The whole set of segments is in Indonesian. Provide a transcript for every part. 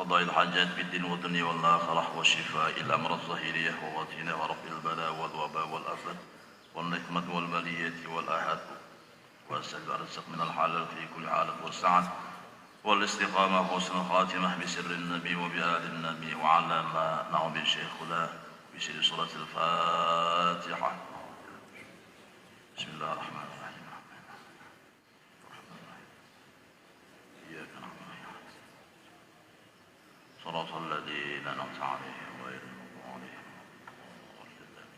قضاء الحاجات بالدين والدنيا والآخرة وشفاء الأمراض الظاهرية وباطنة ورفع البلاء والوباء والأذى والنقمة والبلية والآحاد وأسأل الرزق من الحلال في كل حالة والسعة والاستقامة وحسن الخاتمة بسر النبي وبآل النبي وعلى ما نعم بشيخنا بسر سورة الفاتحة. بسم الله الرحمن الرحيم. إياك نعبد وإياك نستعين صراط الذين أنعمت عليهم غير المغضوب عليهم ولا الضالين.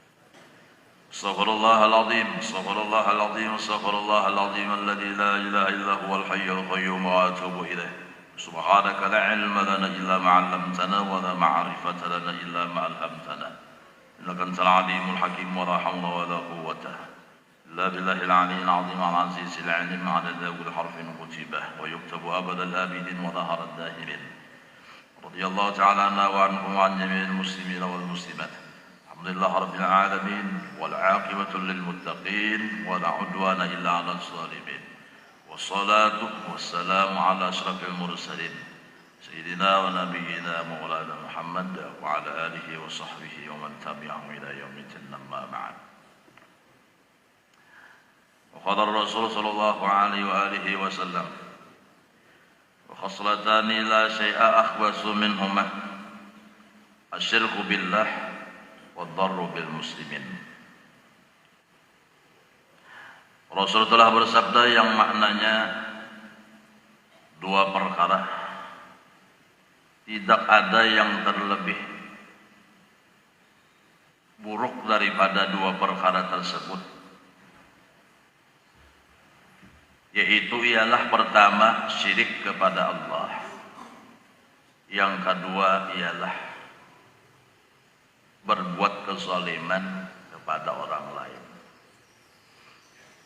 استغفر الله العظيم استغفر الله العظيم استغفر الله العظيم الذي لا إله إلا هو الحي القيوم وأتوب إليه. سبحانك لا علم لنا إلا ما علمتنا ولا معرفة لنا إلا ما ألهمتنا إنك أنت العليم الحكيم ولا حول ولا قوة إلا بالله العلي العظيم العزيز العليم عدد كل حرف كتبه ويكتب أبد الآبدين وظهر الداهرين. رضي الله تعالى عنا وعنكم وعن جميع المسلمين والمسلمات. الحمد لله رب العالمين والعاقبة للمتقين ولا عدوان إلا على الظالمين والصلاة والسلام على أشرف المرسلين سيدنا ونبينا مولانا محمد وعلى آله وصحبه ومن تبعهم إلى يوم الدين. أما بعد. وقال الرسول صلى الله عليه وآله وسلم وخصلتان لا شيء أخبث منهما الشرك بالله والضر بالmuslimin. Rasul telah bersabda yang maknanya dua perkara tidak ada yang terlebih buruk daripada dua perkara tersebut, yaitu ialah pertama syirik kepada Allah, yang kedua ialah berbuat kezaliman kepada orang lain.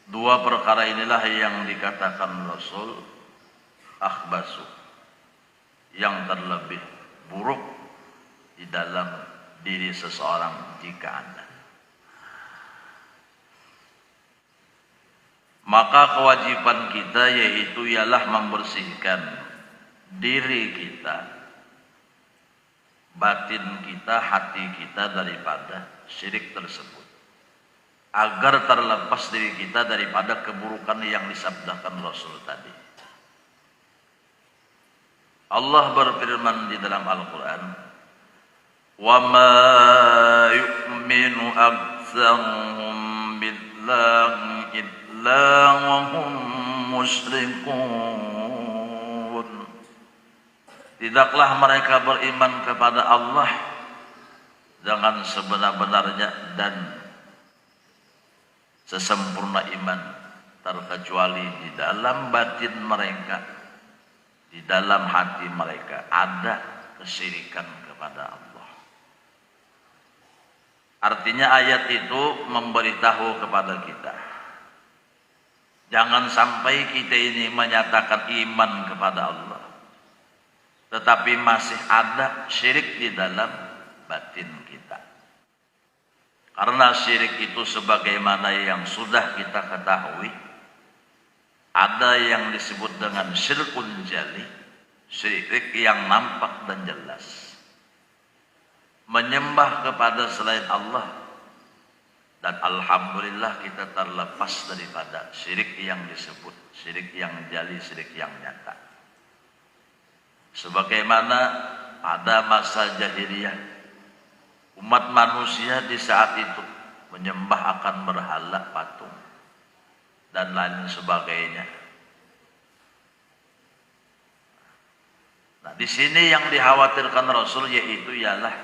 Dua perkara inilah yang dikatakan Rasul akhbasu, yang terlebih buruk di dalam diri seseorang jika ada. Maka kewajiban kita yaitu ialah membersihkan diri kita, batin kita, hati kita daripada syirik tersebut, agar terlepas diri kita daripada keburukan yang disabdakan Rasul tadi. Allah berfirman di dalam Al-Quran, "Wa ma yu'minu aktsaruhum billahi illa wa hum musyrikun." Tidaklah mereka beriman kepada Allah dengan sebenar-benarnya dan sesempurna iman, terkecuali di dalam batin mereka, di dalam hati mereka ada kesyirikan kepada Allah. Artinya ayat itu memberitahu kepada kita, jangan sampai kita ini menyatakan iman kepada Allah tetapi masih ada syirik di dalam batin kita. Karena syirik itu sebagaimana yang sudah kita ketahui, ada yang disebut dengan syirkun jali, syirik yang nampak dan jelas, menyembah kepada selain Allah, dan alhamdulillah kita terlepas daripada syirik yang disebut syirik yang jali, syirik yang nyata. Sebagaimana pada masa jahiliyah, umat manusia di saat itu menyembah akan berhala, patung, dan lain sebagainya. Nah, di sini yang dikhawatirkan Rasul yaitu ialah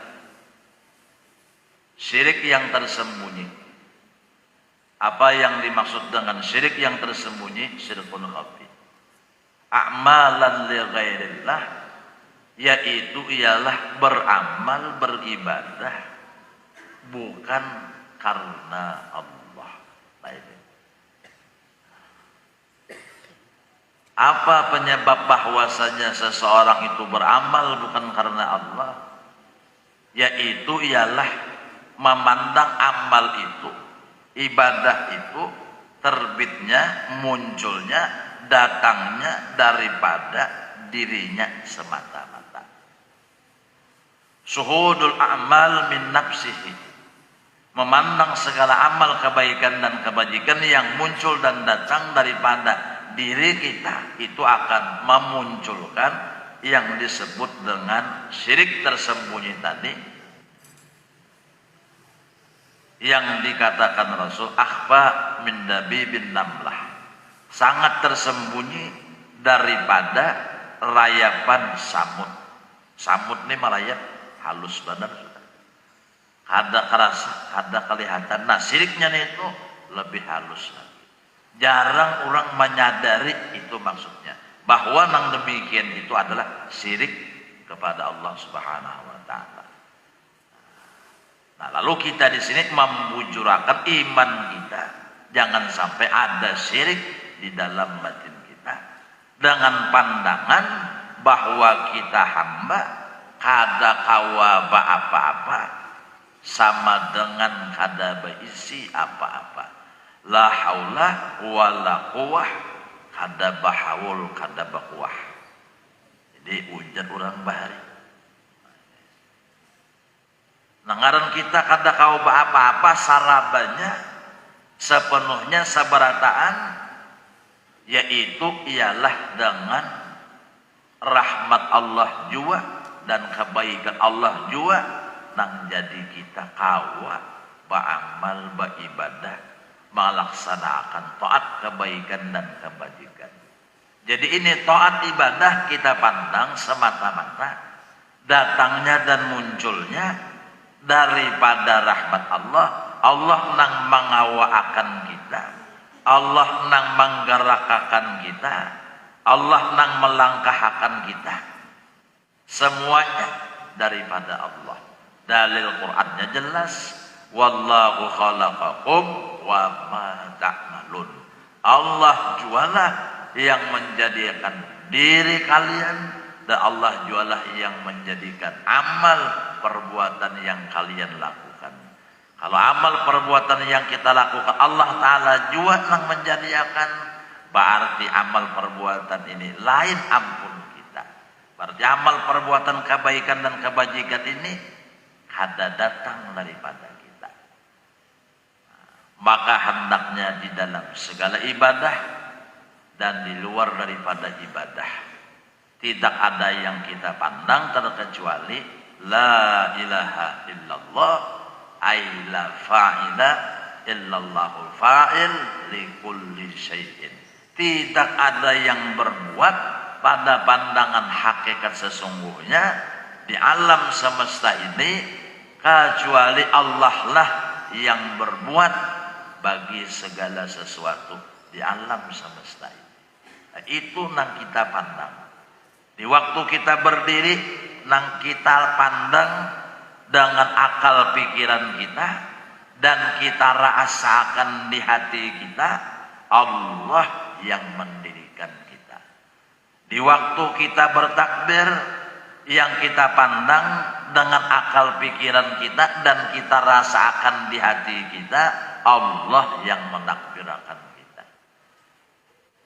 syirik yang tersembunyi. Apa yang dimaksud dengan syirik yang tersembunyi? Syirkun khafi. A'malan li ghairillah, yaitu ialah beramal, beribadah bukan karena Allah. Apa penyebab bahwasanya seseorang itu beramal bukan karena Allah? Yaitu ialah memandang amal itu, ibadah itu terbitnya, munculnya, datangnya daripada dirinya semata-mata. Suhudul a'mal min nafsihi, memandang segala amal kebaikan dan kebajikan yang muncul dan datang daripada diri kita, itu akan memunculkan yang disebut dengan syirik tersembunyi tadi, yang dikatakan Rasul akhfa min dabibin namlah, sangat tersembunyi daripada rayapan samut. Samut ini merayap halus benar, ada kerasa, ada kelihatan. Nah, syiriknya itu lebih halus lagi. Jarang orang menyadari itu maksudnya, bahwa yang demikian itu adalah syirik kepada Allah Subhanahu wa taala. Nah, lalu kita di sini membujurakan iman kita, jangan sampai ada syirik di dalam batin kita, dengan pandangan bahwa kita hamba kada kawaba apa-apa sama dengan kada berisi apa-apa. La haula wala quwwah, kada bahawul kada bakuah. Jadi ujar orang bahari. Nangaran kita kada kawaba apa-apa, sarabanya sepenuhnya sabarataan, yaitu ialah dengan rahmat Allah jua dan kebaikan Allah jua nang jadi kita kawa beramal beribadah, melaksanakan taat kebaikan dan kebajikan. Jadi ini taat ibadah kita pandang semata-mata datangnya dan munculnya daripada rahmat Allah. Allah nang mengawaakan kita, Allah nang menggerakkan kita, Allah nang melangkahkan kita, semuanya daripada Allah. Dalil Qur'annya jelas, wallahu khalaqakum wa ma ta'malun. Allah jualah yang menjadikan diri kalian, dan Allah jualah yang menjadikan amal perbuatan yang kalian lakukan. Kalau amal perbuatan yang kita lakukan Allah Ta'ala jua yang menjadikan, berarti amal perbuatan ini lain ampun kita. Berarti amal perbuatan kebaikan dan kebajikan ini ada datang daripada kita. Maka hendaknya di dalam segala ibadah dan di luar daripada ibadah, tidak ada yang kita pandang terkecuali la ilaha illallah, ay la fa'ila illallahul fa'il li kulli syai'in. Tidak ada yang berbuat pada pandangan hakikat sesungguhnya di alam semesta ini kecuali Allah lah yang berbuat bagi segala sesuatu di alam semesta ini. Nah, itu nang kita pandang. Di waktu kita berdiri, nang kita pandang dengan akal pikiran kita, dan kita rasakan di hati kita, Allah yang mendirikan kita. Di waktu kita bertakbir, yang kita pandang dengan akal pikiran kita dan kita rasakan di hati kita, Allah yang menakbirakan kita.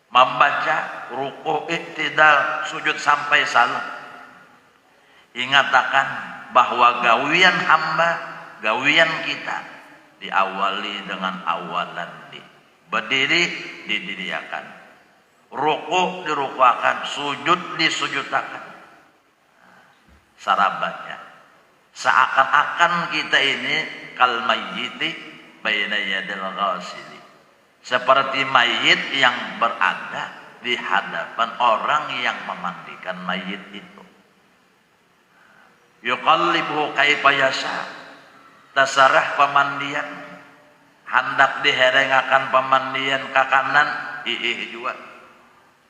Membaca ruku, iktidal, sujud sampai salam, ingatakan bahwa gawian hamba, gawian kita diawali dengan awalan di berdiri didiriakan, ruku dirukuakan, sujud disujudkan. Sarabatnya seakan-akan kita ini kal mayyiti baina yadil ghasili, seperti mayit yang berada di hadapan orang yang memandikan mayit itu. Yuqallibuhu kaifa yasha, tasarah pemandian, hendak diherengakan pemandian ke kanan, juga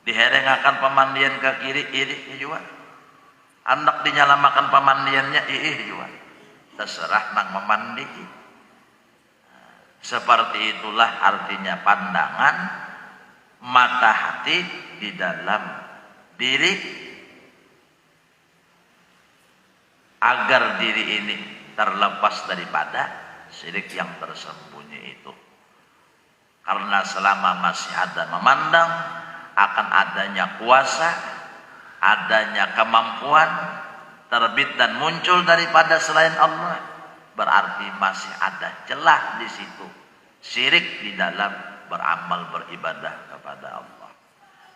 diherengakan pemandian ke kiri, juga hendak dinyalamakan pemandiannya, juga terserah nang memandi. Seperti itulah artinya pandangan mata hati di dalam diri, agar diri ini terlepas daripada syirik yang tersembunyi itu. Karena selama masih ada memandang akan adanya kuasa, adanya kemampuan, terbit dan muncul daripada selain Allah, berarti masih ada celah di situ syirik di dalam beramal beribadah kepada Allah.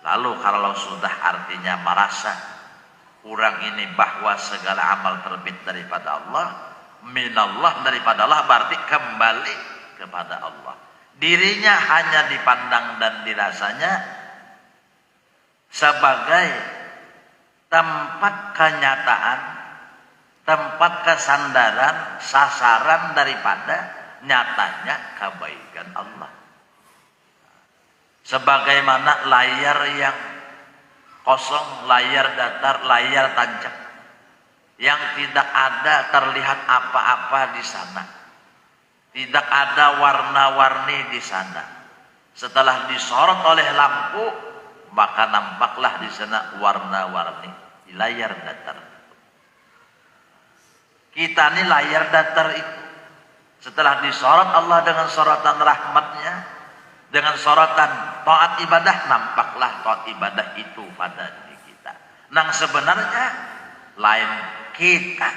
Lalu kalau sudah artinya merasa kurang ini bahwa segala amal terbit daripada Allah, minallah daripada Allah, berarti kembali kepada Allah. Dirinya hanya dipandang dan dirasanya sebagai tempat kenyataan, tempat kesandaran, sasaran daripada nyatanya kebaikan Allah. Sebagaimana layar yang kosong, layar datar, layar tancap, yang tidak ada terlihat apa-apa di sana, tidak ada warna-warni di sana. Setelah disorot oleh lampu, maka nampaklah di sana warna-warni di layar datar. Kita ini layar datar itu, setelah disorot Allah dengan sorotan rahmatnya, dengan sorotan taat ibadah, nampaklah taat ibadah itu pada diri kita. Nang sebenarnya lain kita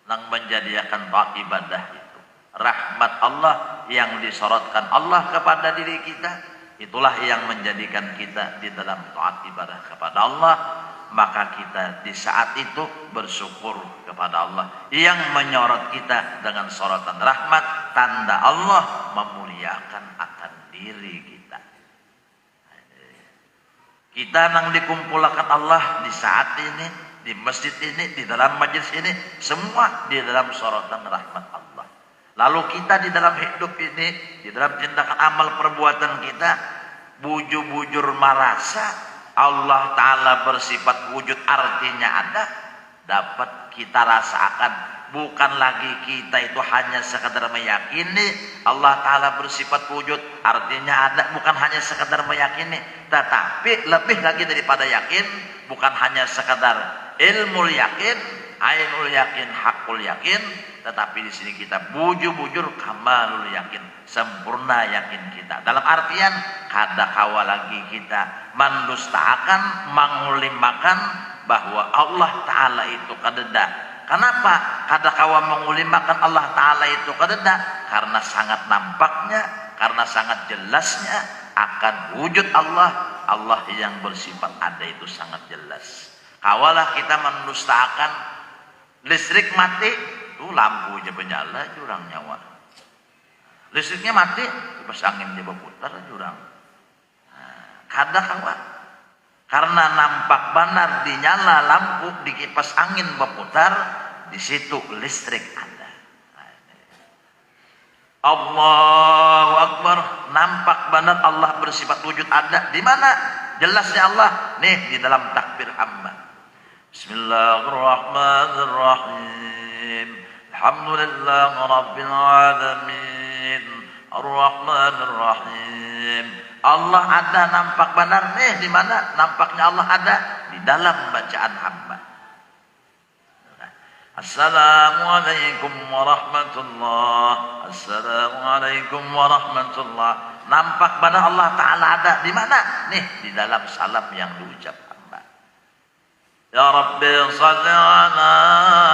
nang menjadikan taat ibadah itu. Rahmat Allah yang disorotkan Allah kepada diri kita, itulah yang menjadikan kita di dalam taat ibadah kepada Allah. Maka kita di saat itu bersyukur kepada Allah yang menyorot kita dengan sorotan rahmat, tanda Allah memuliakan akan diri kita. Kita nang dikumpulkan Allah di saat ini, di masjid ini, di dalam majelis ini, semua di dalam sorotan rahmat Allah. Lalu kita di dalam hidup ini, di dalam tindakan amal perbuatan kita, bujur-bujur merasa Allah Ta'ala bersifat wujud, artinya ada, dapat kita rasakan. Bukan lagi kita itu hanya sekadar meyakini Allah Ta'ala bersifat wujud, artinya ada, bukan hanya sekadar meyakini, tetapi lebih lagi daripada yakin, bukan hanya sekadar ilmu yakin, ainul yakin, hakul yakin, tetapi di sini kita bujur-bujur kamalul yakin, sempurna yakin kita. Dalam artian kada kawa lagi kita mendustakan, mengulimakan bahwa Allah Ta'ala itu kadeda. Kenapa kada kawa mengulimakan Allah Ta'ala itu kadeda? Karena sangat nampaknya, karena sangat jelasnya akan wujud Allah. Allah yang bersifat ada itu sangat jelas. Kawalah kita mendustakan listrik mati, tuh lampu aja menyala, jurang nyawa. Listriknya mati, kipas angin dia berputar, jurang. Kada kawan, karena nampak benar dinyala lampu, di kipas angin berputar, di situ listrik ada. Allahu Akbar, nampak benar Allah bersifat wujud ada. Di mana jelasnya Allah? Nih di dalam takbir hamba. Bismillahirrahmanirrahim. Alhamdulillah Rabbil Alamin. Ar-Rahmanir Rahim. Allah ada, nampak benar. Nih di mana nampaknya Allah ada? Di dalam bacaan hamba. Assalamualaikum warahmatullah. Assalamualaikum warahmatullah. Nampak benar Allah Ta'ala ada. Di mana? Nih di dalam salam yang diucap hamba. Ya Rabbi salli ala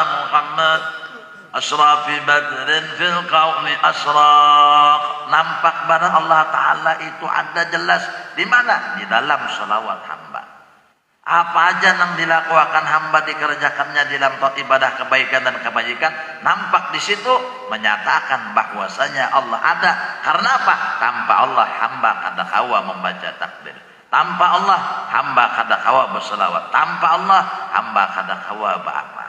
Muhammad Asrafi badrin fil qawmi asraq. Nampak benar Allah Ta'ala itu ada jelas. Di mana? Di dalam salawat hamba. Apa aja yang dilakukan hamba, dikerjakannya di dalam ibadah kebaikan dan kebajikan, nampak di situ menyatakan bahwasanya Allah ada. Karena apa? Tanpa Allah hamba kada kawa membaca takbir. Tanpa Allah hamba kada kawa berselawat. Tanpa Allah hamba kada kawa apa-apa.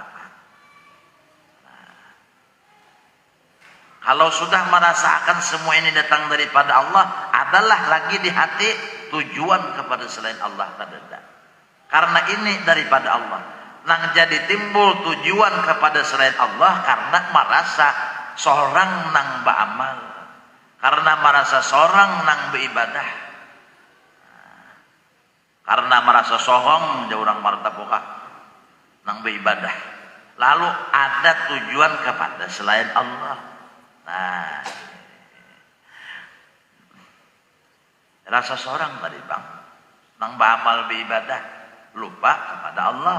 Kalau sudah merasakan semua ini datang daripada Allah, adalah lagi di hati tujuan kepada selain Allah kada. Karena ini daripada Allah. Nang jadi timbul tujuan kepada selain Allah karena merasa seorang nang beramal, karena merasa seorang nang beribadah, karena merasa sohong jauh orang martapuka nang beribadah. Lalu ada tujuan kepada selain Allah. Nah, rasa seorang tadi bang nang beramal beribadah lupa kepada Allah.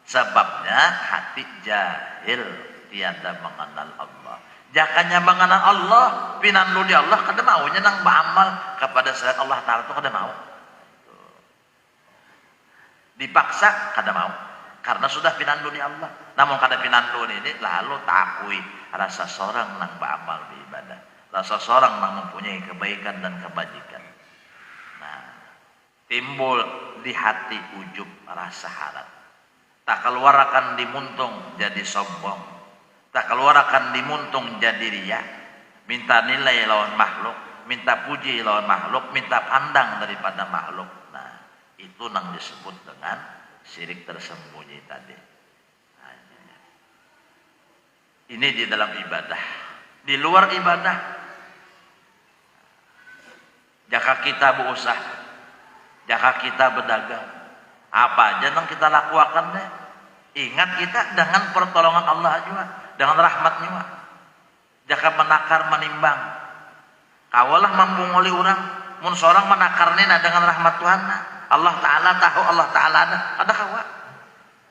Sebabnya hati jahil, tiada mengenal Allah. Jakanya mengenal Allah, pinandu di Allah, kada maunya nang beramal kepada selain Allah Ta'ala itu kada mau. Dipaksa kada mau, karena sudah pinandu di Allah. Namun kada pinandu ini lalu takui rasa seorang nang beramal di ibadah, rasa seorang nang mempunyai kebaikan dan kebajikan. Nah, timbul di hati ujub rasa harap. Tak keluar akan dimuntung jadi sombong, tak keluar akan dimuntung jadi riya, minta nilai lawan makhluk, minta puji lawan makhluk, minta pandang daripada makhluk. Nah, itu nang disebut dengan syirik tersembunyi tadi. Nah, ini di dalam ibadah. Di luar ibadah, jika kita berusaha, jika kita berdagang, apa aja yang kita lakukan deh, ingat kita dengan pertolongan Allah juga, dengan rahmatnya. Jika menakar menimbang, kawalah membunguli orang, mun seorang menakarnya dengan rahmat Tuhan. Allah Ta'ala tahu, Allah Ta'ala ada kawa.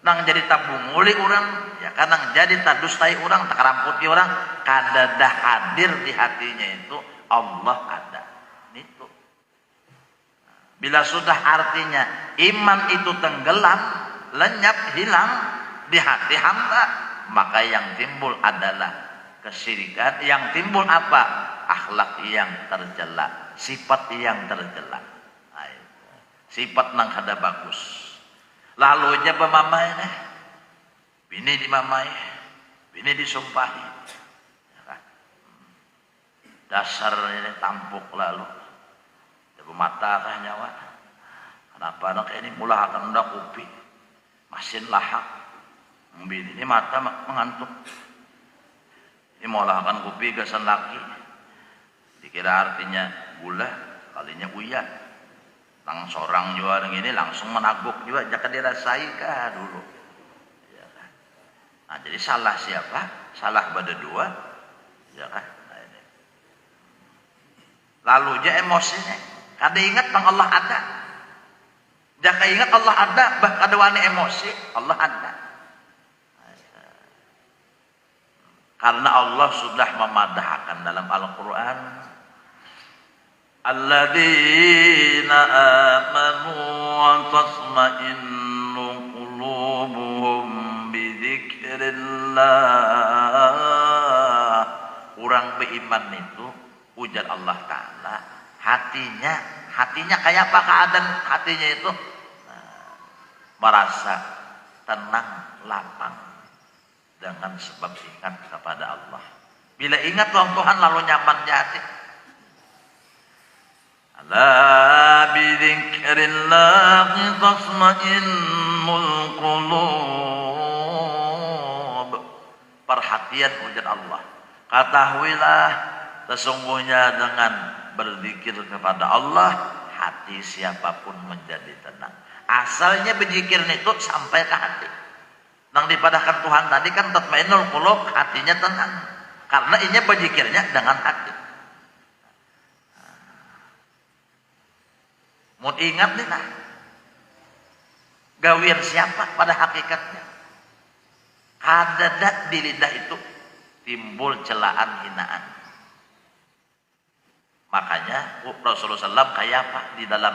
Nang jadi tabunguli orang, ya kan nang jadi tadustai orang, tak ramputi orang, kada dah hadir di hatinya itu Allah ada. Itu. Bila sudah artinya iman itu tenggelam, lenyap, hilang di hati hamba, maka yang timbul adalah kesyirikan. Yang timbul apa? Akhlak yang tercela, sifat yang tercela. Sifat nang kada bagus. Lalu aja pemamai nih, bini dimamai, bini disumpahi. Dasar ini tampuk lalu. Mata kah nyawa, kenapa anak ini mula akan hendak kopi masin lahak ini mata mengantuk, ini mula akan kopi gasan laki dikira artinya gula kalinya uya nang seorang juga ini langsung menaguk juga jaka dirasai kah dulu ya kan? Nah, jadi salah siapa? Salah pada dua ya kan? Nah, ini. Lalu aja emosinya kada ingat bang Allah ada. Jaka ingat Allah ada, bah kada wani emosi, Allah ada. Karena Allah sudah memadahkan dalam Al-Quran, alladzina amanu wa tasma'innu qulubuhum bidzikrillah. Orang beriman itu, ujar Allah Ta'ala, hatinya kayak apa keadaan hatinya itu? Nah, merasa tenang, lapang dengan sebab ingat kepada Allah. Bila ingat Tuhan lalu nyaman hati. Ala bidzikrillahi tasma'innul qulub. Perhatian ujar Allah. Ketahuilah sesungguhnya dengan berzikir kepada Allah, hati siapapun menjadi tenang. Asalnya berzikir itu sampai ke hati. Nang dipadahkan Tuhan tadi kan tatmainnul qulub, hatinya tenang. Karena ini berzikirnya dengan hati. Mau ingat nih nah, gawian siapa pada hakikatnya? Ada di lidah itu timbul celaan hinaan. Makanya Rasulullah SAW kayak apa di dalam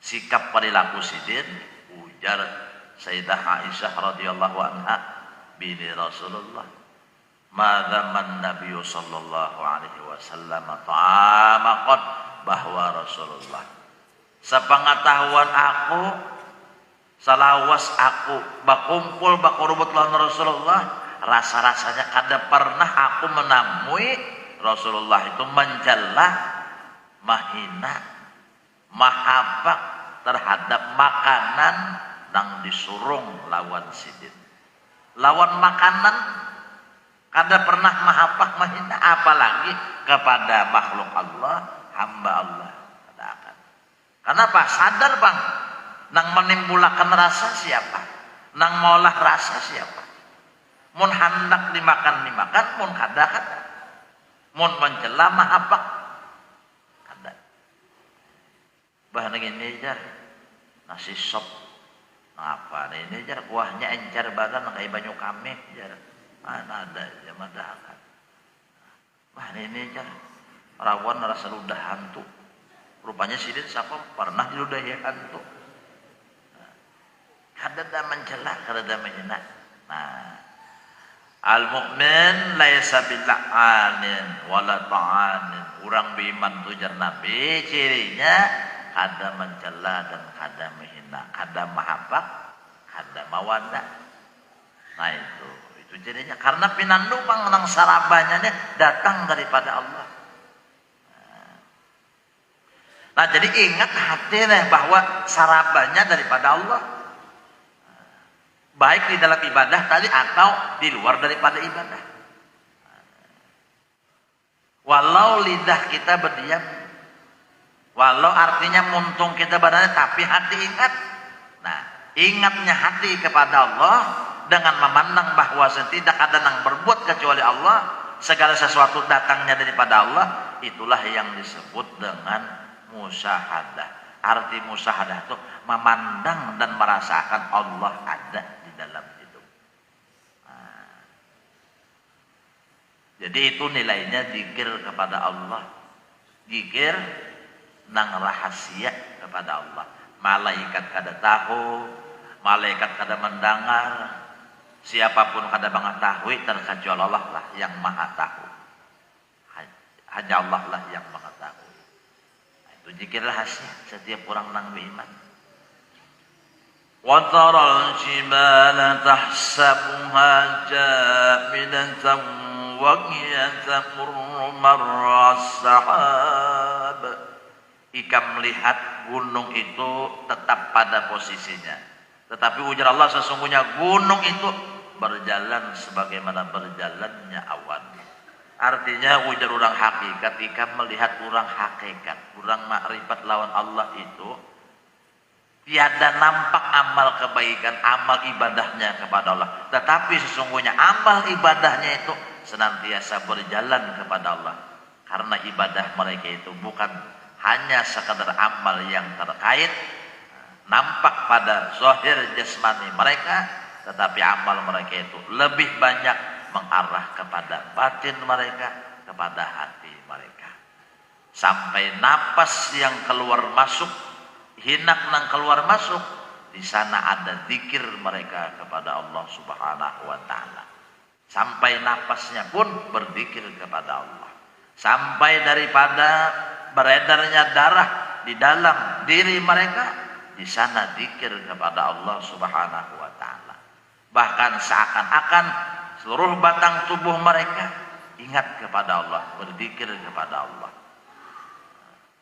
sikap perilaku sidin, ujar Sayyidah Aisyah radhiyallahu anha bini Rasulullah, madzaman Nabi sallallahu alaihi wasallam ta'amaqad, bahwa Rasulullah sepengetahuan aku, salawas aku bakumpul bakurubut lawan Rasulullah, rasa-rasanya kada pernah aku menemui Rasulullah itu mencela, mahina, mahabak terhadap makanan yang disurung lawan sidin. Lawan makanan kada pernah mahabak, mahina, apalagi kepada makhluk Allah, hamba Allah. Kenapa? Sadar bang, nang menimbulkan rasa siapa? Nang molah rasa siapa? Mun hendak dimakan, mun kada. Mun mencela apa? Kada. Bahan ini aja nasi sop Apa ini jar kuahnya encer badan kayak banyu kame jar. Mana ada zaman dahulu. Wah ini jar rawan rasa ludah hantu. Rupanya sidin siapa pernah diludahi hantu. Kadada mencela, kadada menghina. Nah, al-mu'min laisa bil'anin wala ta'anin. Orang beriman tu jar Nabi cirinya kada mencela dan kada menghina, kada mahabbah, kada mawaddah. Nah itu jadinya karena pinandupang nang sarabanya datang daripada Allah. Nah jadi ingat hati bahwa sarabanya daripada Allah. Baik di dalam ibadah tadi atau di luar daripada ibadah. Walau lidah kita berdiam, walau artinya muntung kita badannya, tapi hati ingat. Nah, ingatnya hati kepada Allah dengan memandang bahwa tidak ada yang berbuat kecuali Allah, segala sesuatu datangnya daripada Allah, itulah yang disebut dengan musyahadah. Arti musyahadah itu memandang dan merasakan Allah ada di dalam hidup. Nah, jadi itu nilainya zikir kepada Allah. Zikir nang rahasia kepada Allah. Malaikat kada tahu, malaikat kada mendengar, siapapun kada mengetahui terkecuali Allah lah yang maha tahu. Hanya Allah lah yang maha tahu. Nah, itu zikir rahasia setiap orang nang beriman. Wa taral jibala tahsabuha jamidatan wa hiya tamurru marra as-sahab. Ika melihat gunung itu tetap pada posisinya, tetapi ujar Allah sesungguhnya gunung itu berjalan sebagaimana berjalannya awan. Artinya ujar orang hakikat, ika melihat orang hakikat, orang makrifat lawan Allah itu tiada nampak amal kebaikan, amal ibadahnya kepada Allah, tetapi sesungguhnya amal ibadahnya itu senantiasa berjalan kepada Allah, karena ibadah mereka itu bukan hanya sekadar amal yang terkait nampak pada zahir jasmani mereka, tetapi amal mereka itu lebih banyak mengarah kepada batin mereka, kepada hati mereka. Sampai napas yang keluar masuk, hinak nang keluar masuk, di sana ada zikir mereka kepada Allah Subhanahu wa taala. Sampai napasnya pun berzikir kepada Allah. Sampai daripada beredarnya darah di dalam diri mereka, di sana zikir kepada Allah Subhanahu wa taala. Bahkan seakan-akan seluruh batang tubuh mereka ingat kepada Allah, berzikir kepada Allah.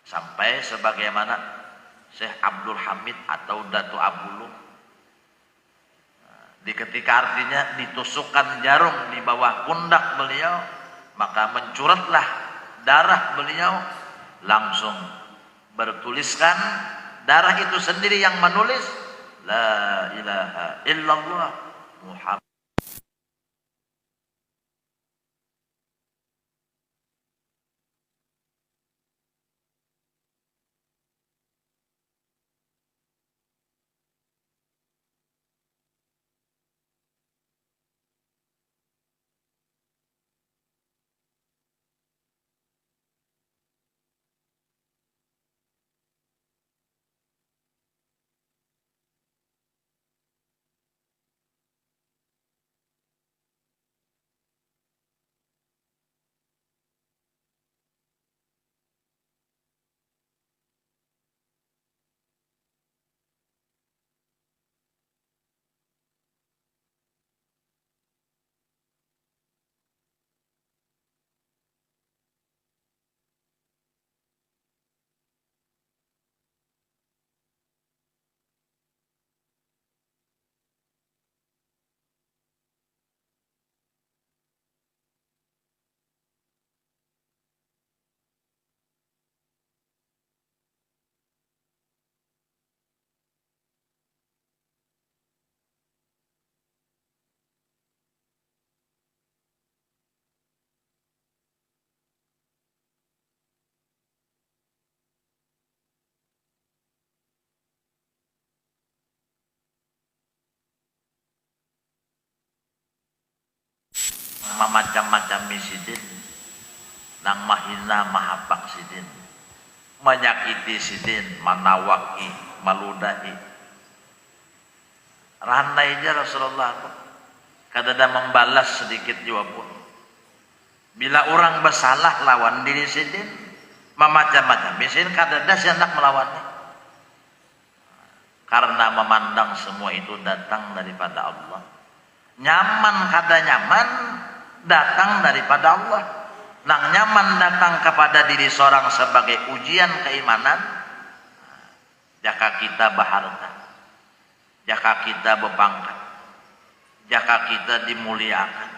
Sampai sebagaimana Syekh Abdul Hamid atau Datu Abuluh, di ketika artinya ditusukkan jarum di bawah pundak beliau, maka mencuratlah darah beliau, langsung bertuliskan darah itu sendiri yang menulis la ilaha illallah Muhammad. mamacam-macam sidin, nang mahina mahapak sidin, menyakiti sidin, manawaki, maludahi. Ranai aja Rasulullah kadada membalas sedikit juga pun. Bila orang bersalah lawan diri sidin, mamacam-macam sidin kadada si hendak melawannya. Karena memandang semua itu datang daripada Allah. Nyaman kada nyaman datang daripada Allah. Nang nyaman datang kepada diri seorang sebagai ujian keimanan, jaka kita berharta, jaka kita berpangkat, jaka kita dimuliakan,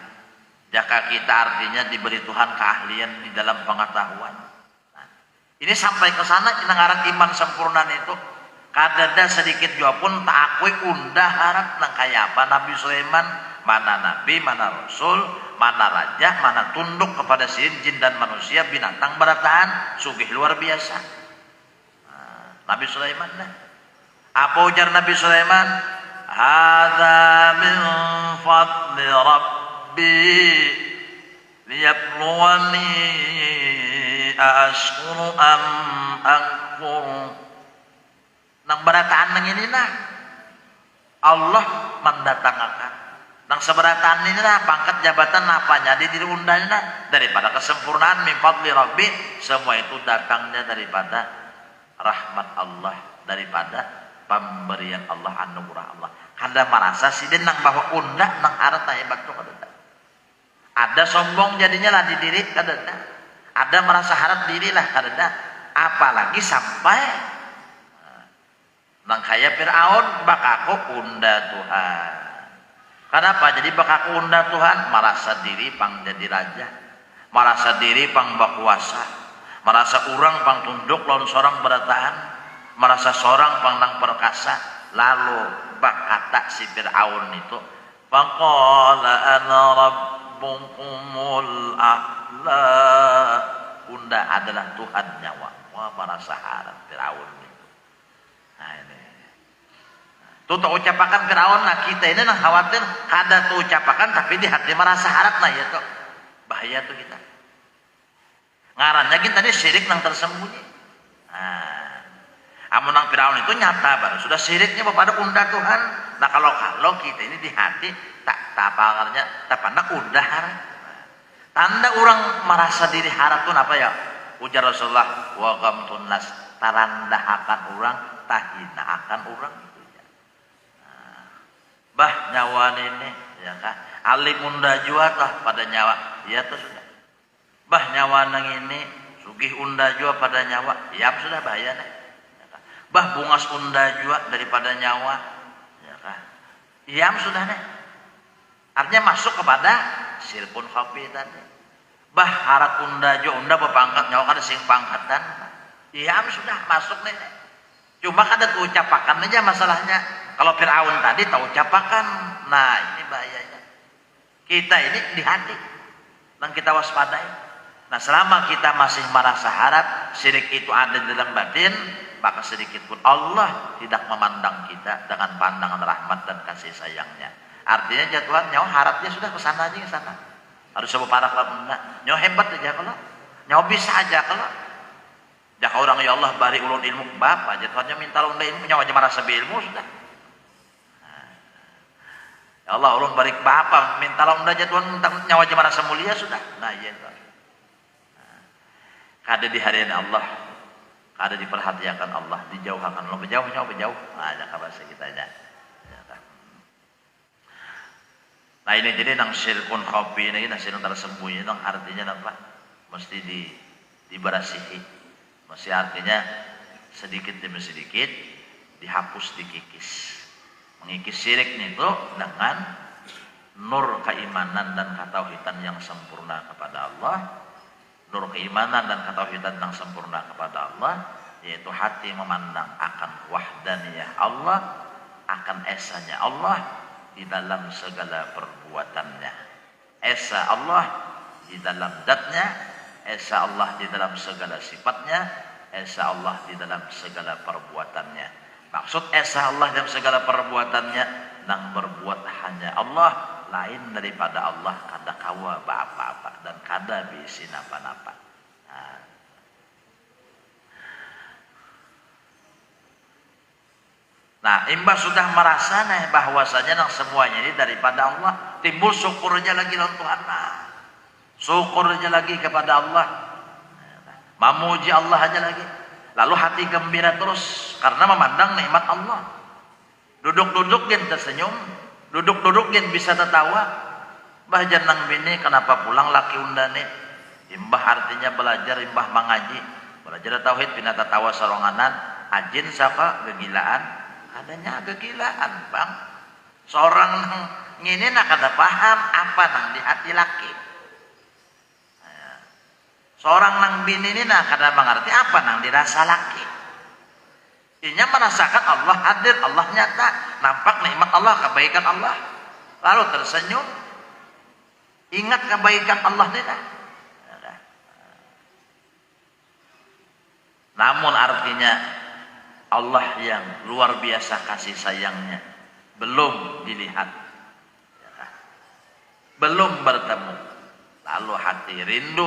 jaka kita artinya diberi Tuhan keahlian di dalam pengetahuan. Nah, ini sampai ke sana ngaran iman sempurna itu kadada sedikit juga pun tak akui undah harap nang kaya apa Nabi Sulaiman, mana nabi, mana rasul, mana raja, mana tunduk kepada jin dan manusia, binatang beratahan sugih luar biasa. Nah, Nabi Sulaiman nah. Apa ujar Nabi Sulaiman? Hadza min fadli rabbi liyabluwani ashkuru am akfur. Nang berataan nang ini nah Allah mendatangkan nang seberataan ini nah pangkat jabatan apanya di diri undang nah daripada kesempurnaan min fadli rabbi, semua itu datangnya daripada rahmat Allah, daripada pemberian Allah, anugerah Allah. Kada merasa sidin nang bahwa undak nang harta hebat tuh kada. Ada sombong jadinya lah di diri kada. Ada merasa harap diri lah kada. Apalagi sampai nang kaya Fir'aun bakaku unda Tuhan. Kenapa? Jadi bakaku unda Tuhan, merasa diri pang jadi raja, merasa diri pang berkuasa, merasa orang pang tunduk lawan seorang bertahan, merasa seorang pang nang perkasa. Lalu bakata si Fir'aun itu, faqala ana rabbukumul a'la, unda adalah Tuhan nyawa. Wah, merasa harap Fir'aun. Nah ini tuh tak ucapakan Firaun. Nah kita ini nang khawatir kada tuh ucapakan tapi di hati merasa harap. Nah ya tuh bahaya tuh kita ngarannya kita tadi syirik nang tersembunyi. Nah amun nang Firaun itu nyata baru sudah syiriknya kepada unda Tuhan. Nah kalau kita ini di hati tak tapakarnya tak pandang unda harap. Tanda orang merasa diri harap tuh apa ya? Ujar Rasulullah, wa ghamtun nas, tarandah akan orang, tahina akan orang itu ya. Nah, bah nyawa ini ya kan alim unda jua lah pada nyawa ya tuh sudah. Bah nyawa nang ini sugih unda jua pada nyawa ya sudah bahaya nih ya kan? Bah bungas unda jua daripada nyawa ya kan ya sudah nih artinya masuk kepada sirpun khafi tadi. Bah harat unda jua unda berpangkat nyawa kada sing pangkatan ya sudah masuk nih. Cuma kada ucapakan aja masalahnya. Kalau Fir'aun tadi tahu ucapakan. Nah ini bahayanya. Kita ini di hati dan kita waspadai. Nah selama kita masih merasa harap syirik itu ada di dalam batin, maka sedikit pun Allah tidak memandang kita dengan pandangan rahmat dan kasih sayangnya. Artinya jatuhan nyawa harapnya sudah ke sana aja ke sana. Harus sebab para enggak. Nyawa hebat aja kalau. Nyawa bisa aja kalau. Jaka orang ya Allah bari ulun ilmu bapak jatuhannya minta ulun ilmu nyawa aja merasa ilmu sudah. Ya Allah ulun bari bapak minta ulun jatuhan nyawa aja merasa mulia sudah. Nah iya itu. Kada di hadirin Allah, kada diperhatikan Allah, dijauhkan Allah, berjauh. Nah jaka bahasa kita aja. Nah ini jadi nang syirkun khafi ini nang syirkun tersembunyi nang artinya apa? Mesti diberasihi. Masih artinya sedikit demi sedikit dihapus, dikikis. Mengikis syiriknya itu dengan nur keimanan dan ketauhidan yang sempurna kepada Allah. Nur keimanan dan ketauhidan yang sempurna kepada Allah, yaitu hati memandang akan wahdaniyah Allah, akan esanya Allah di dalam segala perbuatannya. Esa Allah di dalam zatnya, esa Allah di dalam segala sifatnya, esa Allah di dalam segala perbuatannya. Maksud esa Allah dalam segala perbuatannya, nang berbuat hanya Allah, lain daripada Allah kada kawa apa-apa dan kada bisi napa-napa. Nah, imbah sudah merasa bahwasanya nang semuanya ini daripada Allah, timbul syukurnya lagi lawan Tuhan. Syukurnya lagi kepada Allah. Memuji Allah aja lagi. Lalu hati gembira terus karena memandang nikmat Allah. Duduk-duduk dia tersenyum, duduk-duduk dia bisa tertawa. Bah janang bini kenapa pulang laki undane? Imbah artinya belajar, imbah mengaji, belajar tauhid pindah tertawa soronganan, ajin saka kegilaan. Adanya kegilaan, Bang. Seorang nang ngini nak kada paham apa nang di hati laki. Seorang nang bini ini nak kada mengerti apa nang dirasa laki. Inya merasakan Allah hadir, Allah nyata, nampak nikmat Allah, kebaikan Allah. Lalu tersenyum, ingat kebaikan Allah tidak. Namun artinya Allah yang luar biasa kasih sayangnya belum dilihat, belum bertemu, lalu hati rindu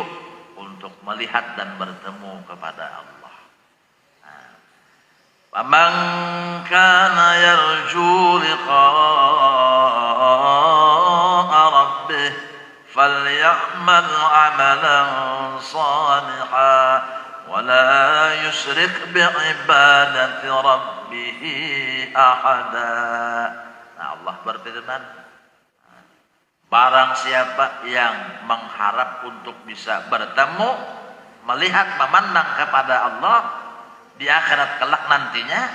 untuk melihat dan bertemu kepada Allah. Faman kana yarju liqa'a rabbih falyamal 'amalan shalihan ولا يشرك بعبادة ربه أحدا. Nah, Allah berfirman, barang siapa yang mengharap untuk bisa bertemu, melihat, memandang kepada Allah di akhirat kelak nantinya,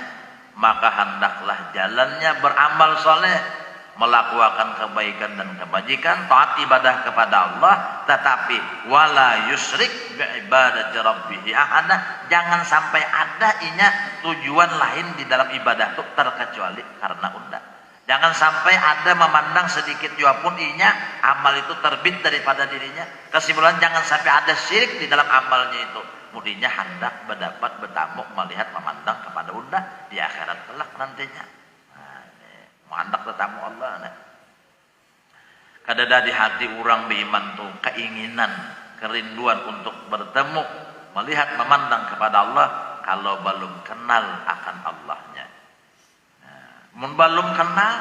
maka hendaklah jalannya beramal soleh, melakukan kebaikan dan kebajikan, taat ibadah kepada Allah, tetapi wala yusrik bi'ibadati rabbih ahada, jangan sampai ada inya tujuan lain di dalam ibadah itu terkecuali karena unda. Jangan sampai ada memandang sedikit jua pun inya amal itu terbit daripada dirinya. Kesimpulan jangan sampai ada syirik di dalam amalnya itu. Mudinya hendak mendapat bertamu melihat memandang kepada unda di akhirat kelak nantinya. Mandak tetamu Allah. Kadada di hati orang beriman tuh keinginan, kerinduan untuk bertemu, melihat, memandang kepada Allah kalau belum kenal akan Allahnya. Mun belum kenal,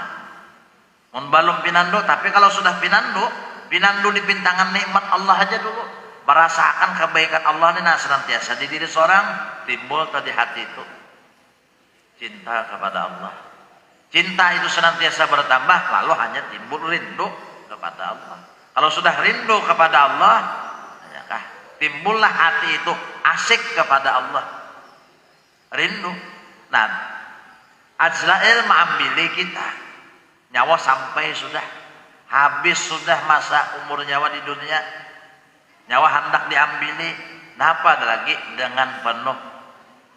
mun belum pinando, tapi kalau sudah pinando di pintangan nikmat Allah aja dulu, merasakan kebaikan Allah ini senantiasa di diri seorang, timbul tadi hati itu cinta kepada Allah. Cinta itu senantiasa bertambah, lalu hanya timbul rindu kepada Allah. Kalau sudah rindu kepada Allah, ya timbullah hati itu asyik kepada Allah. Rindu. Nah, Azrail mengambil kita. Nyawa sampai sudah habis sudah masa umur nyawa di dunia. Nyawa hendak diambil. Napa lagi dengan penuh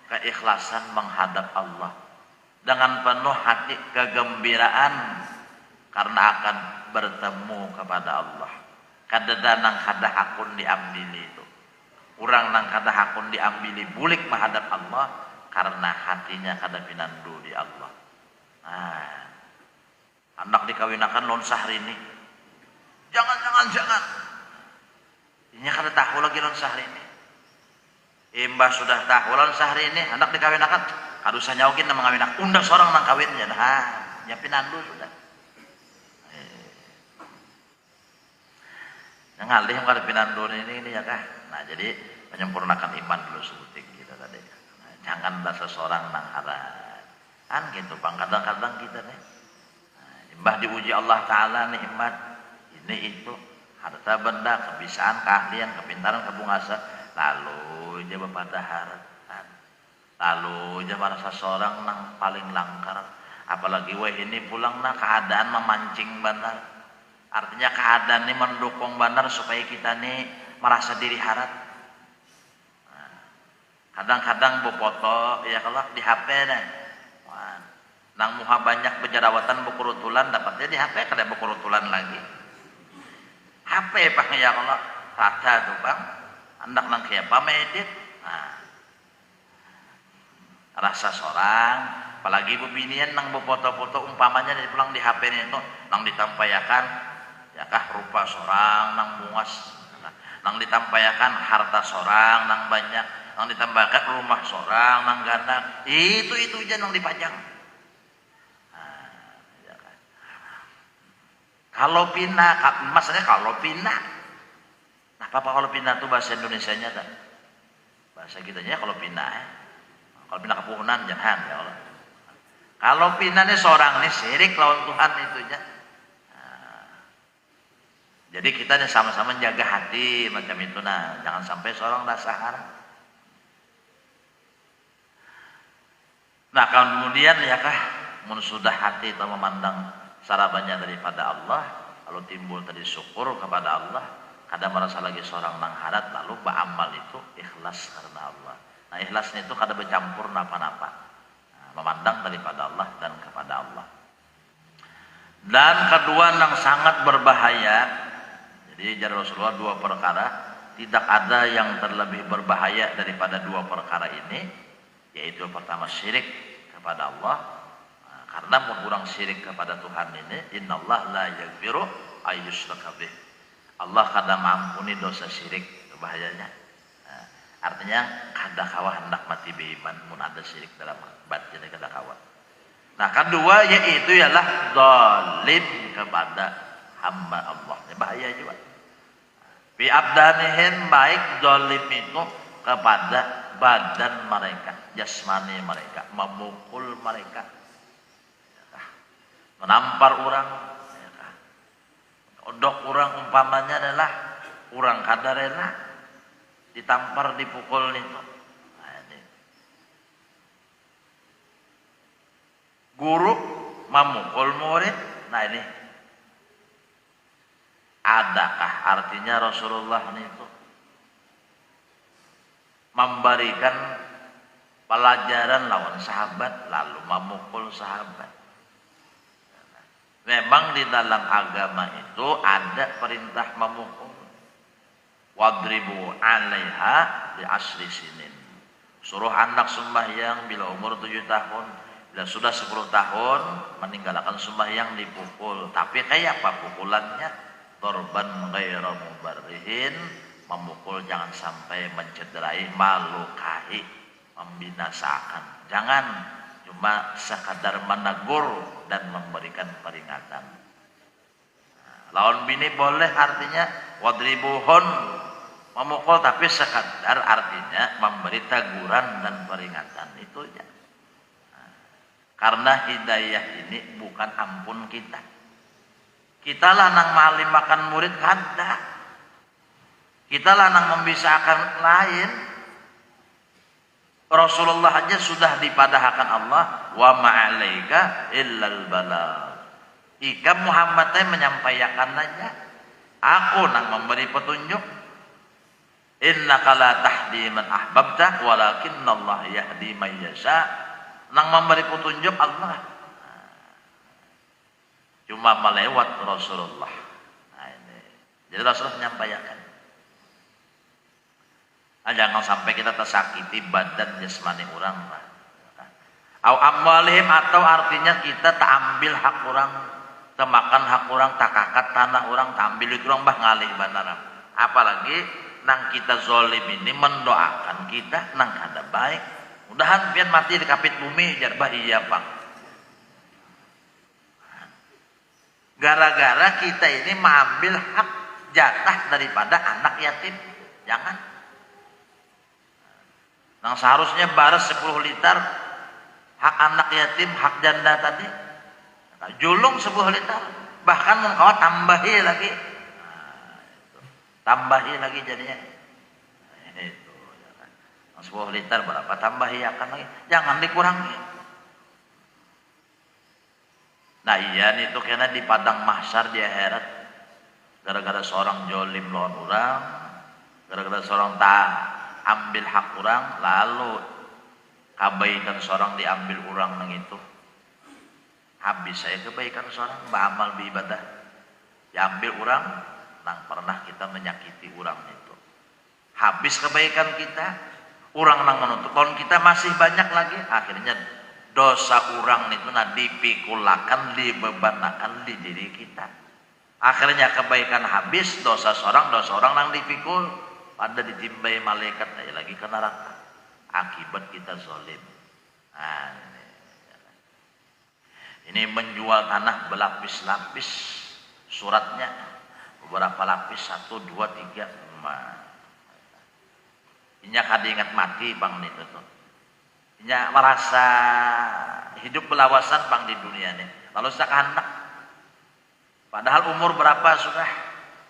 keikhlasan menghadap Allah. Dengan penuh hati kegembiraan karena akan bertemu kepada Allah. Kadada nang kada hakun diambil itu. Urang nang kada hakun diambil bulik menghadap Allah karena hatinya kada pinandu di Allah. Anak dikawinakan lon sahrini. Jangan. Ini kada tahu lagi lon sahrini. Imbah sudah tahu lon sahrini, anak dikawinakan. Harus nyaukin nama ngawin aku undang seorang nang kawinnya, nyiapin andu sudah. Ngalih yang kada pinandu ini ya kah. Nah jadi menyempurnakan iman dulu sebutik kita tadi. Nah, jangan ada seseorang nang haran gitu bang, kadang-kadang kita nih. Imbah diuji Allah Taala nikmat ini itu harta benda, kebisaan, keahlian, kepintaran, kebungasan, lalu dia pada harap. Lalu dia merasa seorang nang paling langkar, apalagi ini pulang keadaan memancing benar, artinya keadaan ini mendukung benar supaya kita nih merasa diri harap. Kadang-kadang bopoto ya kalau di HP nih, nang muha banyak penjerawatan bukurutulan dapatnya di HP kada bukurutulan lagi. HP pak ya kalau rata tuh bang, hendak nang kayak pamedit. Rasa seorang, apalagi bebinian nang foto-foto umpamanya di pulang di HP itu nang ditampayakan ya kah rupa sorang nang bungas, nang ditampayakan harta sorang nang banyak, nang ditampayakan rumah sorang nang ganda, itu aja nang dipajang. Nah, ya kan. Kalau pindah, maksudnya kalau pindah, nah apa kalau pindah tuh bahasa Indonesianya kan? Bahasa kitanya kalau pindah, kalau pindah kepuhunan jangan ya Allah. Kalau pindah nih seorang nih syirik lawan Tuhan itunya. Jadi kita sama-sama jaga hati macam itu, nah jangan sampai seorang dasar. Nah kemudian ya kah, sudah hati itu memandang sarapannya daripada Allah, lalu timbul tadi syukur kepada Allah, kada merasa lagi seorang nang hadat, lalu beramal itu ikhlas karena Allah. Nah ikhlasnya itu kada bercampur napa-napa, nah, memandang daripada Allah dan kepada Allah. Dan kedua yang sangat berbahaya. Jadi dari Rasulullah dua perkara, tidak ada yang terlebih berbahaya daripada dua perkara ini, yaitu pertama syirik kepada Allah. Nah, karena mengurang syirik kepada Tuhan ini, innallaha la yaghfiru ayyushraka bih. Allah kada mengampuni dosa syirik, itu bahayanya. Nah, artinya kada kawa hendak mati beiman mun ada syirik dalam batin kada kawa. Nah, kedua yaitu ialah zalim kepada hamba Allah. Ini bahaya juga. Bi abdanihim, baik zalim itu kepada badan mereka, jasmani mereka, memukul mereka, menampar orang, odok orang umpamanya adalah orang kada rela ditampar dipukul itu. Nah, ini. Guru memukul murid, nah ini. Adakah artinya Rasulullah itu memberikan pelajaran lawan sahabat lalu memukul sahabat? Memang di dalam agama itu ada perintah memukul. Wadribu 'alaiha bi asri sinin. Suruh anak sembahyang bila umur 7 tahun, bila sudah 10 tahun meninggalkan sembahyang dipukul. Tapi kayak apa pukulannya? Torban ghairu mubarrihin, memukul jangan sampai mencederai, melukai, membinasakan. Jangan cuma sekadar menegur dan memberikan peringatan. Nah, lawan bini boleh artinya wadribuhun, memukul, tapi sekadar artinya memberi teguran dan peringatan itu aja. Nah, karena hidayah ini bukan ampun kita. Kita lah nang malim makan murid kada. Kita lah nang membisahkan lain. Rasulullah aja sudah dipadahkan Allah, wa ma'alaika illal balagh. Ika Muhammad menyampaikan aja. Aku nang memberi petunjuk. Innaka la tahdi man ahbabta walakinnallaha yahdi man yasha. Nang memberi petunjuk Allah. Cuma melewat Rasulullah. Nah, ini. Jadi Rasulullah menyampaikan. Nah, jangan sampai kita tersakiti badan jasmani orang. Au amwalihim, atau artinya kita tak ambil hak orang, tak makan hak orang, tak kakat tanah orang, tak ambil itu orang bah ngalih bandara. Apalagi nang kita zolim ini mendoakan kita nang kada baik. Mudahan pian mati di kapit bumi jar bah iya Pak. Gara-gara kita ini mengambil hak jatah daripada anak yatim. Jangan. Yang seharusnya baras 10 liter hak anak yatim, hak janda tadi. Julung 10 liter. Bahkan mau tambahi lagi. Nah, itu. Tambahi lagi jadinya. Nah, itu. 10 liter berapa? Tambahi akan lagi. Jangan dikurangi. Nah iya nih itu karena di padang mahsyar di akhirat, gara-gara seorang jolim lawan orang, gara-gara seorang tak ambil hak orang, lalu kebaikan seorang diambil orang nang itu. Habis saya kebaikan seorang beramal beribadah diambil orang nang pernah kita menyakiti orang itu. Habis kebaikan kita, orang nang menuntut. Kalau kita masih banyak lagi, akhirnya dosa orang itu dipikulakan, dibebanakan di diri kita. Akhirnya kebaikan habis, dosa seorang nang dipikul, pada ditimbai malaikat lagi ke neraka. Akibat kita zalim. Nah, ini menjual tanah berlapis-lapis suratnya, beberapa lapis 1, 2, 3, 5. Inya kada ingat mati bang itu tuh. Inya merasa hidup belawasan bang di dunia nih. Lalu sak anak. Padahal umur berapa sudah?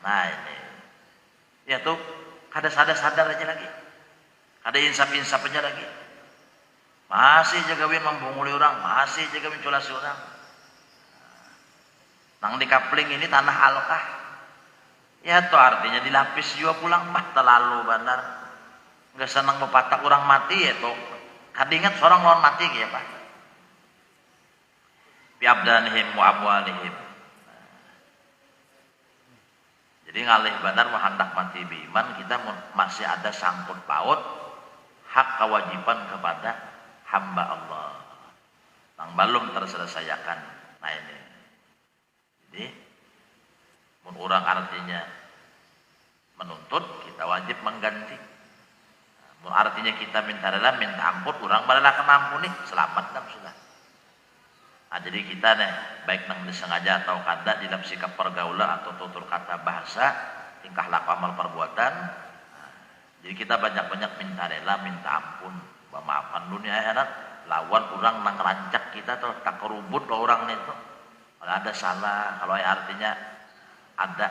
Nah ini. Ya tuh, kada sadar aja lagi. Kada insap aja lagi. Masih jagawin membunguli orang, masih jagawin culasi orang. Nang di kapling ini tanah alkah. Ya tuh artinya dilapis juga pulang mah terlalu benar. Nggak senang mepatak orang mati ya tuh. Kada ingat seorang lawan mati ya pak. Biabdanihim wa amwalihim. Jadi ngalih benar menghendak mati beriman, kita masih ada sangkut paut hak kewajiban kepada hamba Allah yang belum terselesaikan. Nah ini. Jadi orang artinya menuntut, kita wajib mengganti. Artinya kita minta rela, minta ampun, orang malah ampuni, selamat kan sudah. Nah, jadi kita nih baik nang disengaja atau kada dalam sikap pergaulan atau tutur kata bahasa, tingkah laku amal perbuatan. Nah, jadi kita banyak-banyak minta rela, minta ampun, memaafkan dunia akhirat. Lawan orang nang rancak kita tuh tak kerubut loh orang itu. Kalau ada salah, kalau artinya ada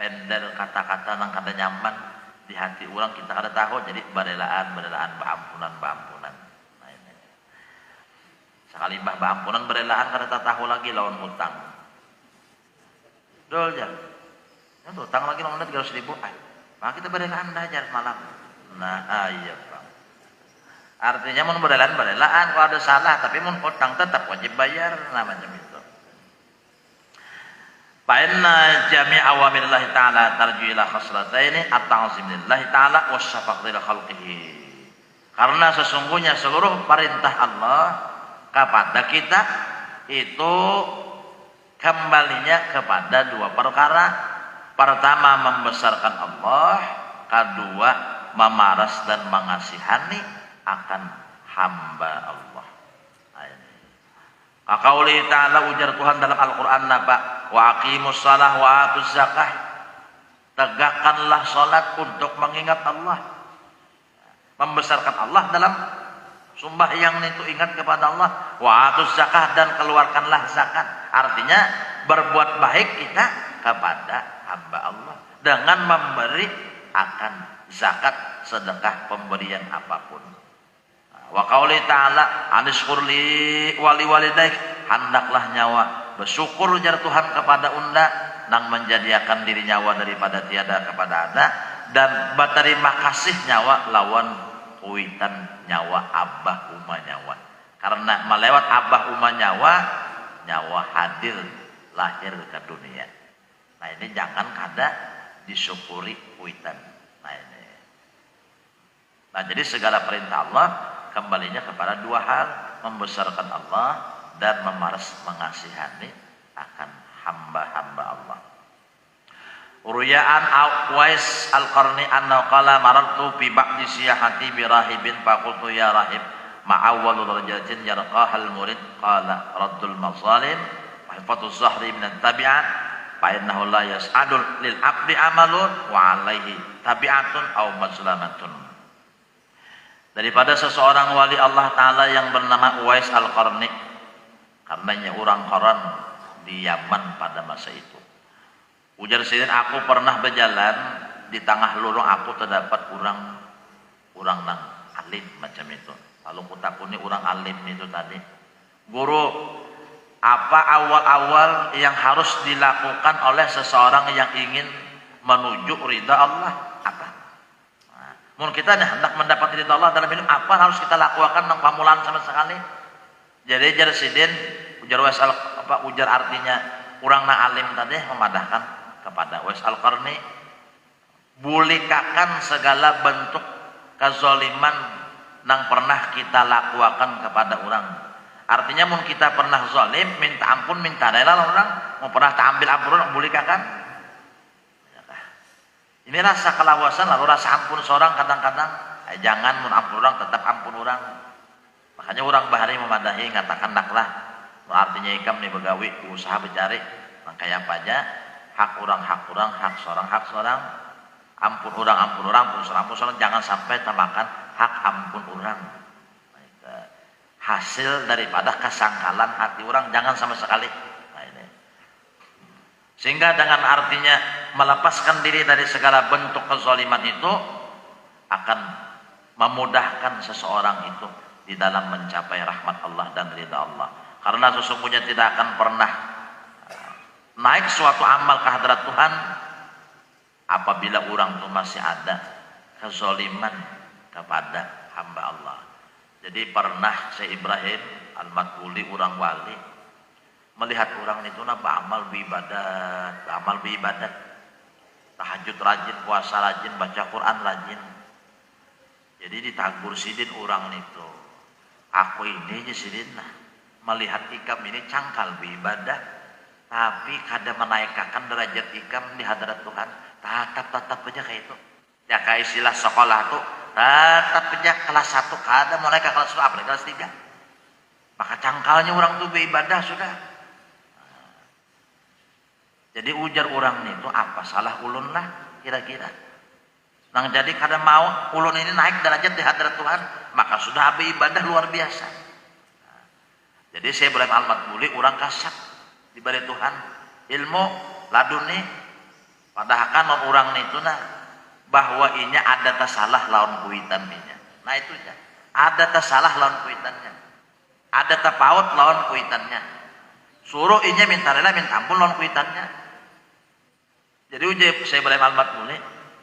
pendel kata-kata nang kada nyaman di hati orang kita kada tahu, jadi berelaan, beampunan. Sekali mbah ampunan berelaan kada tahu lagi lawan hutang. Dol jar. Ya hutang lagi lawan 300.000. Maka kita berelaan dah jar malam. Nah, iya, Bang. Artinya mun berelaan kalau ada salah, tapi mun hutang tetap wajib bayar namanya itu. Fa inna jami' awamirillahi ta'ala tarju ila khaslataini at-ta'zim lillahi ta'ala wasyafaq lil khalqihi. Karena sesungguhnya seluruh perintah Allah kepada kita itu kembalinya kepada dua perkara. Pertama membesarkan Allah, kedua memaras dan mengasihani akan hamba Allah. Qauli ta'ala ujar Tuhan dalam Al-Qur'an napa wa aqimus shalah wa atuz zakah. Tegakkanlah salat untuk mengingat Allah. Membesarkan Allah dalam sembahyang itu ingat kepada Allah, wa atuz zakah dan keluarkanlah zakat. Artinya berbuat baik kita kepada hamba Allah dengan memberi akan zakat, sedekah, pemberian apapun. Wa qauli ta'ala anishkurli wali walidaik, hendaklah nyawa bersyukur jar Tuhan kepada unda nang menjadikan diri nyawa daripada tiada kepada ada, dan berterima kasih nyawa lawan kuitan nyawa abah uma nyawa, karena melewat abah uma nyawa hadir lahir ke dunia. Nah ini jangan kada disyukuri kuitan. Nah jadi segala perintah Allah kembalinya kepada dua hal, membesarkan Allah dan memaras mengasihani akan hamba-hamba Allah. Uruyaan Uwais Al-Qarni anna qala marartu bi ba'di siyahati bi rahibin faqultu ya rahib ma'awwalu darajatin yarqahal murid qala raddul mazalim wa hifatuz zahri min at-tabi'at fa innahu la yas'adul lil abdi amalun wa alaihi tabi'atun aw mazlamatun. Daripada seseorang wali Allah Ta'ala yang bernama Uwais Al-Qarni, karenanya orang Qaran di Yaman pada masa itu. Ujar sidin, aku pernah berjalan di tengah lorong, aku terdapat orang nang alim macam itu. Lalu kutakuni orang alim itu tadi, guru, apa awal-awal yang harus dilakukan oleh seseorang yang ingin menuju ridha Allah? Apa? Nah, mungkin kita hendak mendapat ridha Allah dalam hidup, apa harus kita lakukan nang pamulan sama sekali? Jadi ujar sidin, ujar wasal apa? Ujar artinya orang nang alim tadi memadahkan kepada Uwais Al-Qarni, bulikakan segala bentuk kezaliman yang pernah kita lakukan kepada orang. Artinya mun kita pernah zalim, minta ampun, minta rela orang, mau pernah ambil ampun orang boleh kan? Ini rasa kelawasan lalu rasa ampun seorang kadang-kadang jangan mun ampun orang tetap ampun orang. Makanya orang bahari memadahi ngatakan naklah. Artinya ikam nih begawi usaha bercari kayak apa aja hak orang, hak seorang, ampun orang, ampun seorang, jangan sampai tamakan hak ampun orang. Hasil daripada kesangkalan hati orang jangan sama sekali. Nah, ini. Sehingga dengan artinya melepaskan diri dari segala bentuk kezaliman itu akan memudahkan seseorang itu di dalam mencapai rahmat Allah dan ridha Allah. Karena sesungguhnya tidak akan pernah naik suatu amal ke hadrat Tuhan apabila orang itu masih ada kezaliman kepada hamba Allah. Jadi pernah Syekh Ibrahim Al-Matbuli orang wali melihat orang itu beramal beribadat, tahajud rajin, puasa rajin, baca Quran rajin. Jadi ditagur sidin orang itu, aku ini aja sidin melihat ikam ini cangkal beribadah, tapi kadang menaikkan derajat ikam di hadirat Tuhan, tatap aja kayak itu. Ya kayak istilah sekolah tuh, tatap aja kelas 1 kadang mereka kelas 2 apalagi kelas 3. Maka cangkalnya orang tuh beribadah sudah. Jadi ujar orang itu apa salah ulun lah kira-kira. Nang jadi kadang mau ulun ini naik derajat di hadirat Tuhan, maka sudah beribadah luar biasa. Jadi saya boleh Al-Matbuli orang kasat diberi Tuhan ilmu laduni padahal kan orang itu bahwa inya ada tasalah lawan kuitan inya. Nah itu aja. Ada tasalah lawan kuitannya. Ada tapaut lawan kuitannya. Suruh inya minta rela minta ampun lawan kuitannya. Jadi uji saya boleh Al-Matbuli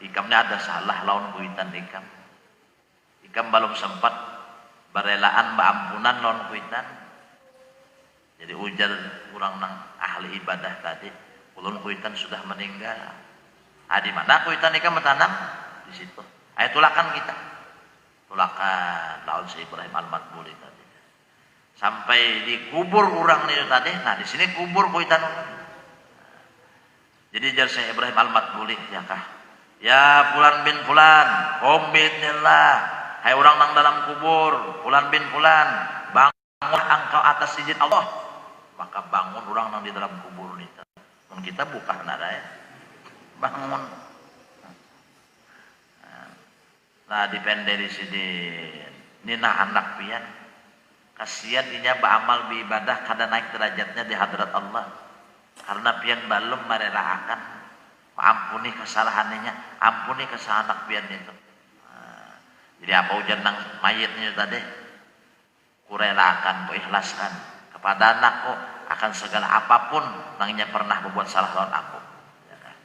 ikamnya ada salah lawan kuitan ikam. Ikam belum sempat berelaan ampunan lawan kuitan. Jadi ujar kurang nang ahli ibadah tadi, ulun kuitan sudah meninggal. Di mana kuitan ikam bertanam? Di situ. Itulah kan kita. Tulakan lawan Syekh Ibrahim Al-Matbuli tadi. Sampai di kubur orang itu tadi. Nah di sini kubur kuitan orang. Jadi jar Syekh Ibrahim Al-Matbuli ya kah? Ya Fulan bin Fulan, qum bi'idznillah. Hai orang nang dalam kubur, Fulan bin Fulan, bangun engkau atas izin Allah. Maka bangun orang nang di dalam kubur itu. Dan kita bukan ada ya. Bangun. Nah dipenderi sidin. Nina anak pian. Kasihan inya beramal beribadah kada naik derajatnya di hadrat Allah. Karena pian belum merelakan. Ampuni kesalahannya, ampuni kesalahan anak pian itu. Jadi apa ujar nang mayitnya tadi? Kurelakan, kuikhlaskan kepada anakku akan segala apapun nangnya pernah membuat salah lawan aku. Ya kan?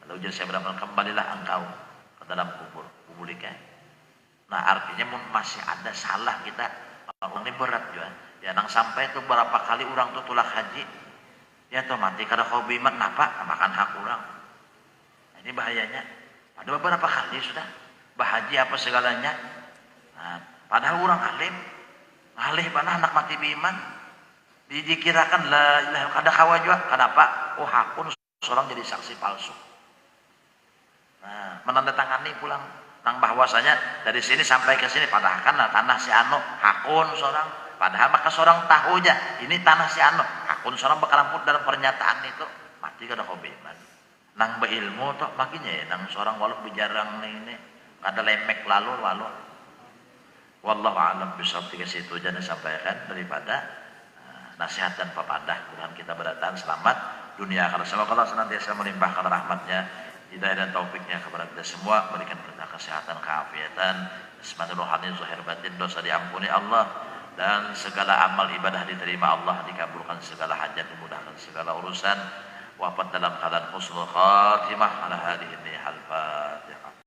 Lalu ujar saya benar kembalilah engkau ke dalam kubur publiknya. Nah artinya masih ada salah kita. Orang ini berat juga. Ya nang sampai itu berapa kali orang tuh tulak haji. Ya tuh mati karena kau bimat napa makan hak orang. Nah, ini bahayanya. Ada beberapa kali sudah bahaji apa segalanya. Nah, padahal orang alim, alih mana anak mati biman. Dikirakan lah kada kawa juga. Kenapa? Oh hakun seorang jadi saksi palsu. Nah, menandatangani pulang nang bahwasanya dari sini sampai ke sini padahal kan tanah si anu hakun seorang. Padahal maka seorang tahu aja ini tanah si anu hakun seorang bakal dalam pernyataan itu mati kada kobeman. Nang beilmu toh makinya ya nang seorang walau bijarang ini ada lemek lalu. Wallahu a'lam bishawab ke situ jangan sampaikan daripada nasihat dan pepadah. Tuhan kita berdatang selamat dunia akhirat. Semoga Allah senantiasa melimpahkan rahmatnya, hidayah dan taufiknya kepada kita semua, berikan kita kesehatan, keafiatan, semangat rohani, zahir batin, dosa diampuni Allah dan segala amal ibadah diterima Allah, dikabulkan segala hajat, dimudahkan segala urusan, wafat dalam keadaan husnul khatimah ala hadhihi al-Fatihah.